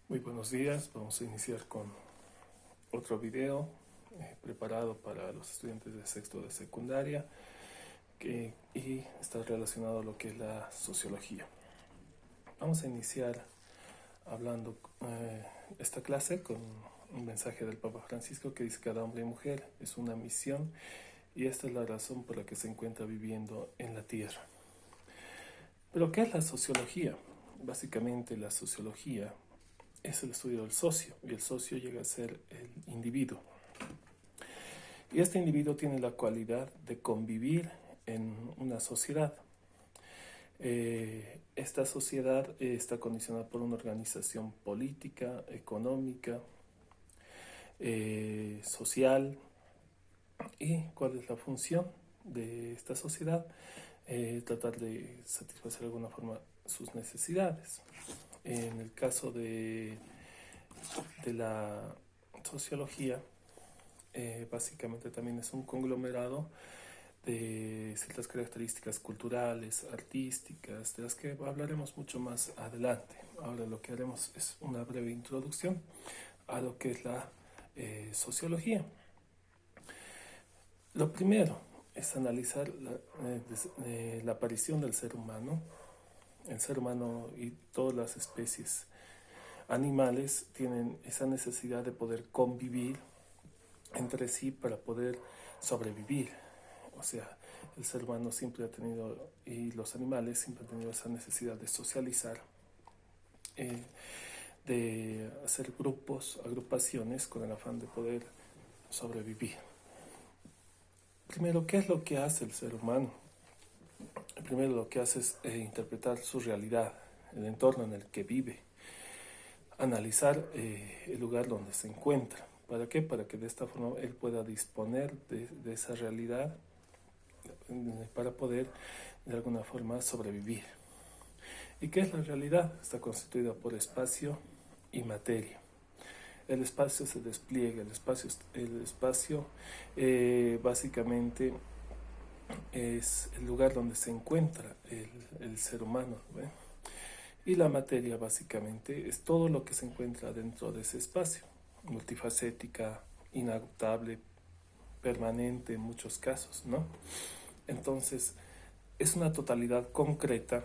Muy buenos días, vamos a iniciar con otro video preparado para los estudiantes de sexto de secundaria y está relacionado a lo que es la sociología. Vamos a iniciar hablando esta clase con un mensaje del Papa Francisco que dice: cada hombre y mujer es una misión y esta es la razón por la que se encuentra viviendo en la tierra. Pero ¿qué es la sociología? Básicamente la sociología es el estudio del socio, y el socio llega a ser el individuo. Y este individuo tiene la cualidad de convivir en una sociedad. Esta sociedad está condicionada por una organización política, económica, social. ¿Y cuál es la función de esta sociedad? Tratar de satisfacer de alguna forma sus necesidades. En el caso de la sociología, básicamente también es un conglomerado de ciertas características culturales, artísticas, de las que hablaremos mucho más adelante. Ahora lo que haremos es una breve introducción a lo que es la sociología. Lo primero es analizar la aparición del ser humano. El ser humano y todas las especies animales tienen esa necesidad de poder convivir entre sí para poder sobrevivir. O sea, el ser humano siempre ha tenido, y los animales siempre han tenido esa necesidad de socializar, de hacer grupos, agrupaciones con el afán de poder sobrevivir. Primero, ¿qué es lo que hace el ser humano? Primero lo que hace es interpretar su realidad, el entorno en el que vive, analizar el lugar donde se encuentra. ¿Para qué? Para que de esta forma él pueda disponer de esa realidad para poder de alguna forma sobrevivir. ¿Y qué es la realidad? Está constituida por espacio y materia. El espacio se despliega, el espacio básicamente es el lugar donde se encuentra el ser humano, ¿ve? Y la materia básicamente es todo lo que se encuentra dentro de ese espacio, multifacética, inagotable, permanente en muchos casos, ¿no? Entonces, es una totalidad concreta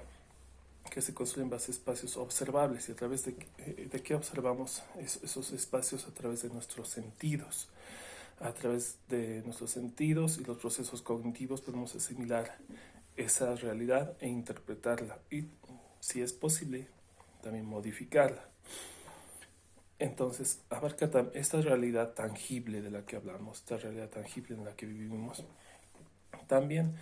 que se construye en base a espacios observables. ¿Y a través de qué observamos esos espacios? A través de nuestros sentidos. A través de nuestros sentidos y los procesos cognitivos podemos asimilar esa realidad e interpretarla y, si es posible, también modificarla. Entonces, abarca esta realidad tangible de la que hablamos, esta realidad tangible en la que vivimos. También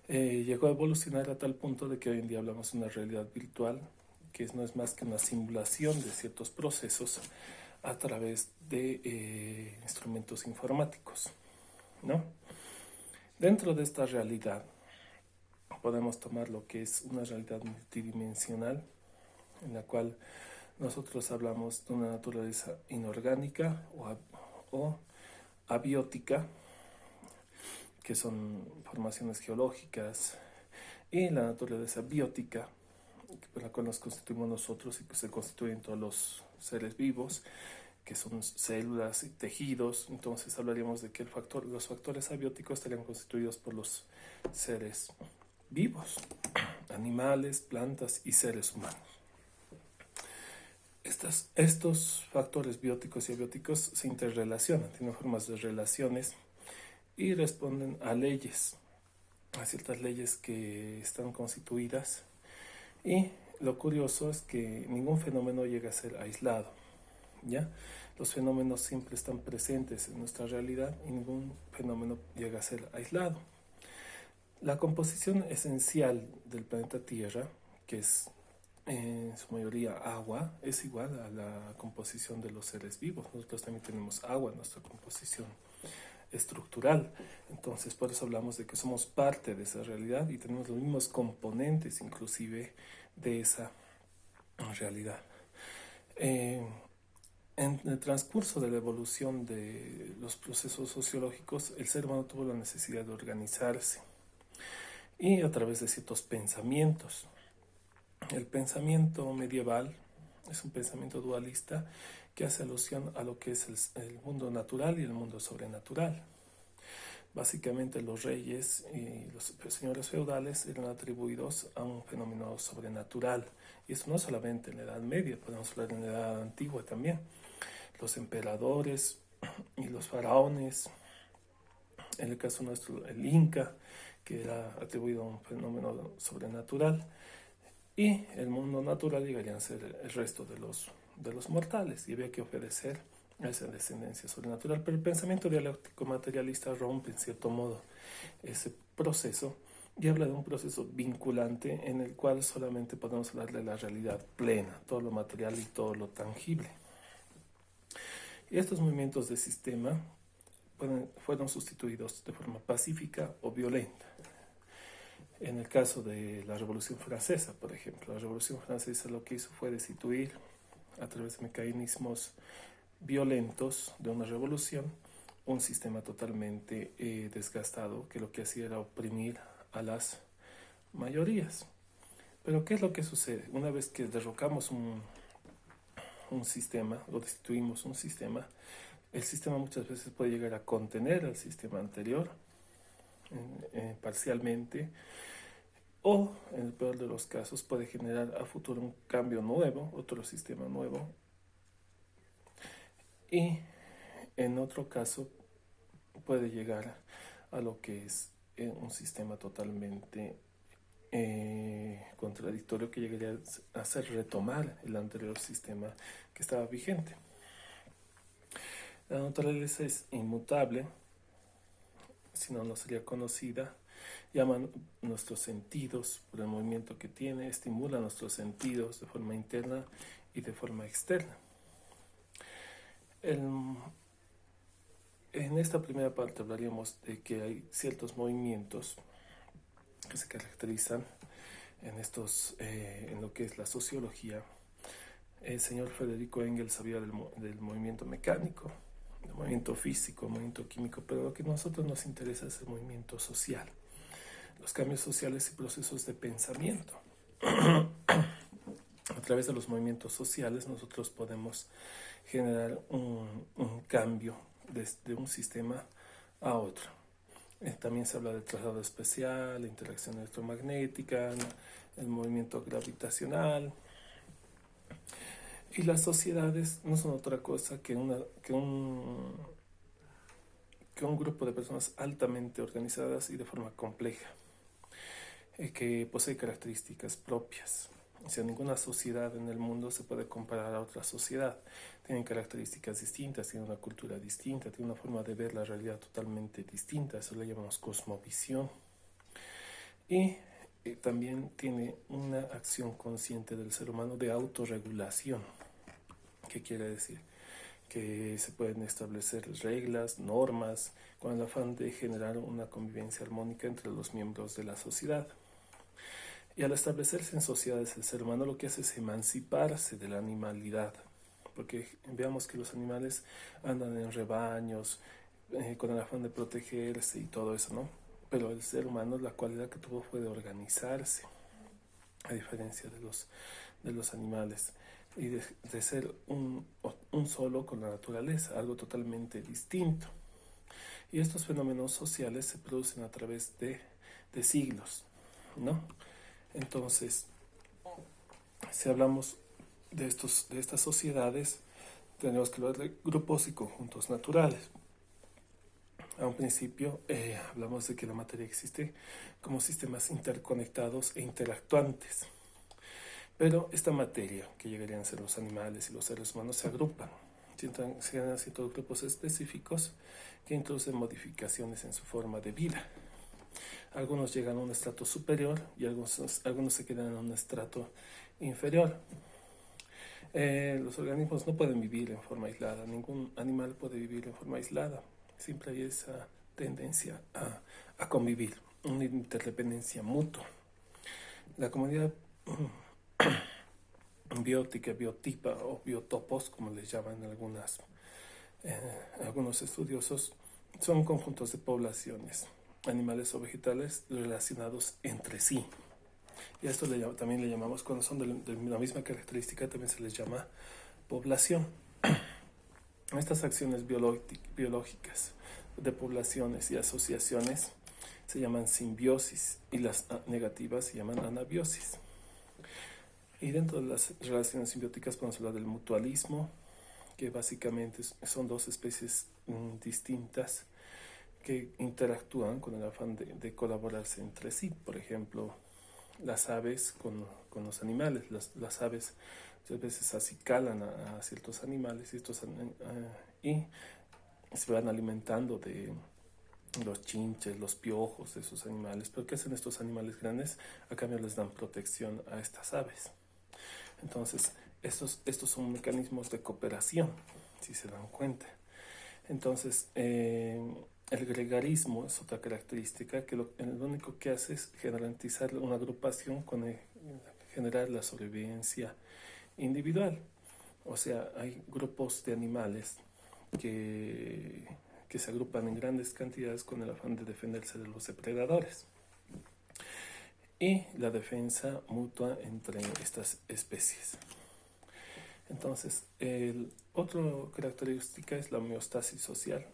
llegó a evolucionar a tal punto de que hoy en día hablamos de una realidad virtual, que no es más que una simulación de ciertos procesos a través de instrumentos informáticos, ¿no? Dentro de esta realidad podemos tomar lo que es una realidad multidimensional, en la cual nosotros hablamos de una naturaleza inorgánica o abiótica, que son formaciones geológicas, y la naturaleza biótica, por la cual nos constituimos nosotros y que se constituyen todos los seres vivos, que son células y tejidos. Entonces hablaríamos de que los factores abióticos estarían constituidos por los seres vivos, animales, plantas y seres humanos. Estos factores bióticos y abióticos se interrelacionan, tienen formas de relaciones y responden a leyes, a ciertas leyes que están constituidas. Y lo curioso es que ningún fenómeno llega a ser aislado, ¿ya? Los fenómenos siempre están presentes en nuestra realidad y ningún fenómeno llega a ser aislado. La composición esencial del planeta Tierra, que es en su mayoría agua, es igual a la composición de los seres vivos. Nosotros también tenemos agua en nuestra composición estructural. Entonces, por eso hablamos de que somos parte de esa realidad y tenemos los mismos componentes inclusive de esa realidad. En el transcurso de la evolución de los procesos sociológicos, el ser humano tuvo la necesidad de organizarse y a través de ciertos pensamientos. El pensamiento medieval Es un pensamiento dualista que hace alusión a lo que es el mundo natural y el mundo sobrenatural. Básicamente los reyes y los señores feudales eran atribuidos a un fenómeno sobrenatural. Y eso no solamente en la Edad Media, podemos hablar en la Edad Antigua también. Los emperadores y los faraones, en el caso nuestro el Inca, que era atribuido a un fenómeno sobrenatural, y el mundo natural llegarían a ser el resto de los mortales, y había que obedecer a esa descendencia sobrenatural. Pero el pensamiento dialéctico materialista rompe en cierto modo ese proceso y habla de un proceso vinculante en el cual solamente podemos hablar de la realidad plena, todo lo material y todo lo tangible. Y estos movimientos de sistema fueron sustituidos de forma pacífica o violenta. En el caso de la Revolución Francesa, por ejemplo, la Revolución Francesa lo que hizo fue destituir a través de mecanismos violentos de una revolución un sistema totalmente desgastado que lo que hacía era oprimir a las mayorías. Pero ¿qué es lo que sucede? Una vez que derrocamos un sistema o destituimos un sistema, el sistema muchas veces puede llegar a contener al sistema anterior parcialmente, o en el peor de los casos puede generar a futuro un cambio nuevo, otro sistema nuevo, y en otro caso puede llegar a lo que es un sistema totalmente contradictorio que llegaría a hacer retomar el anterior sistema que estaba vigente. La naturaleza es inmutable, si no, no sería conocida. Llaman nuestros sentidos por el movimiento que tiene, estimula nuestros sentidos de forma interna y de forma externa. En esta primera parte hablaríamos de que hay ciertos movimientos que se caracterizan en lo que es la sociología. El señor Federico Engels habla del movimiento mecánico, del movimiento físico, movimiento químico, pero lo que a nosotros nos interesa es el movimiento social, los cambios sociales y procesos de pensamiento. A través de los movimientos sociales nosotros podemos generar un cambio de un sistema a otro. También se habla del traslado especial, la interacción electromagnética, el movimiento gravitacional. Y las sociedades no son otra cosa que un grupo de personas altamente organizadas y de forma compleja, que posee características propias. O sea, ninguna sociedad en el mundo se puede comparar a otra sociedad. Tienen características distintas, tienen una cultura distinta, tienen una forma de ver la realidad totalmente distinta. Eso le llamamos cosmovisión. Y también tiene una acción consciente del ser humano de autorregulación. ¿Qué quiere decir? Que se pueden establecer reglas, normas, con el afán de generar una convivencia armónica entre los miembros de la sociedad. Y al establecerse en sociedades, el ser humano lo que hace es emanciparse de la animalidad, porque veamos que los animales andan en rebaños, con el afán de protegerse y todo eso, ¿no? Pero el ser humano, la cualidad que tuvo fue de organizarse, a diferencia de los animales, y de ser un solo con la naturaleza, algo totalmente distinto. Y estos fenómenos sociales se producen a través de siglos, ¿no? Entonces, si hablamos de estas sociedades, tenemos que hablar de grupos y conjuntos naturales. A un principio hablamos de que la materia existe como sistemas interconectados e interactuantes. Pero esta materia, que llegarían a ser los animales y los seres humanos, se agrupan. Se generan ciertos grupos específicos que introducen modificaciones en su forma de vida. Algunos llegan a un estrato superior y algunos se quedan en un estrato inferior. Los organismos no pueden vivir en forma aislada, ningún animal puede vivir en forma aislada. Siempre hay esa tendencia a convivir, una interdependencia mutua. La comunidad biótica, biotipa o biotopos, como les llaman algunos estudiosos, son conjuntos de poblaciones, animales o vegetales relacionados entre sí. Y a esto también le llamamos, cuando son de la misma característica, también se les llama población. Estas acciones biológicas de poblaciones y asociaciones se llaman simbiosis y las negativas se llaman anabiosis. Y dentro de las relaciones simbióticas podemos hablar del mutualismo, que básicamente son dos especies distintas que interactúan con el afán de colaborarse entre sí. Por ejemplo, las aves con los animales. Las aves muchas veces acicalan a ciertos animales y se van alimentando de los chinches, los piojos de esos animales. ¿Pero qué hacen estos animales grandes? A cambio les dan protección a estas aves. Entonces, estos son mecanismos de cooperación, si se dan cuenta. Entonces, el gregarismo es otra característica que lo único que hace es garantizar una agrupación generar la sobrevivencia individual. O sea, hay grupos de animales que se agrupan en grandes cantidades con el afán de defenderse de los depredadores. Y la defensa mutua entre estas especies. Entonces, otra característica es la homeostasis social.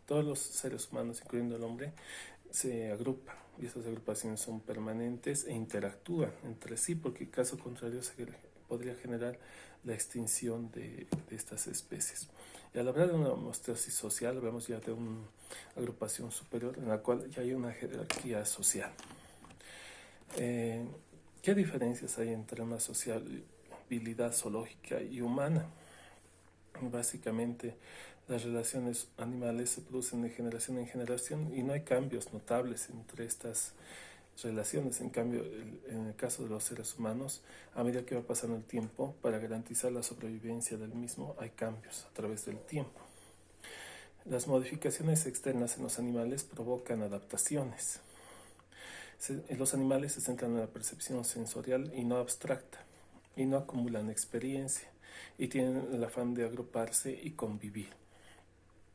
Todos los seres humanos, incluyendo el hombre, se agrupan y esas agrupaciones son permanentes e interactúan entre sí, porque en caso contrario podría generar la extinción de estas especies. Y al hablar de una homeostasis social, hablamos ya de una agrupación superior en la cual ya hay una jerarquía social. ¿Qué diferencias hay entre una sociabilidad zoológica y humana? Básicamente, las relaciones animales se producen de generación en generación y no hay cambios notables entre estas relaciones. En cambio, en el caso de los seres humanos, a medida que va pasando el tiempo, para garantizar la sobrevivencia del mismo, hay cambios a través del tiempo. Las modificaciones externas en los animales provocan adaptaciones. Los animales se centran en la percepción sensorial y no abstracta, y no acumulan experiencia, y tienen el afán de agruparse y convivir.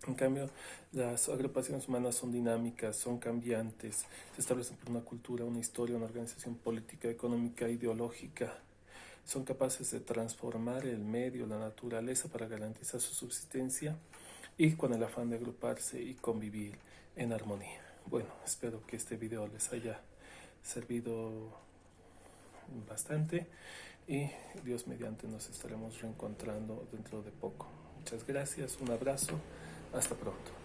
En cambio, las agrupaciones humanas son dinámicas, son cambiantes, se establecen por una cultura, una historia, una organización política, económica, ideológica. Son capaces de transformar el medio, la naturaleza para garantizar su subsistencia y con el afán de agruparse y convivir en armonía. Bueno, espero que este video les haya servido bastante y Dios mediante nos estaremos reencontrando dentro de poco. Muchas gracias, un abrazo, hasta pronto.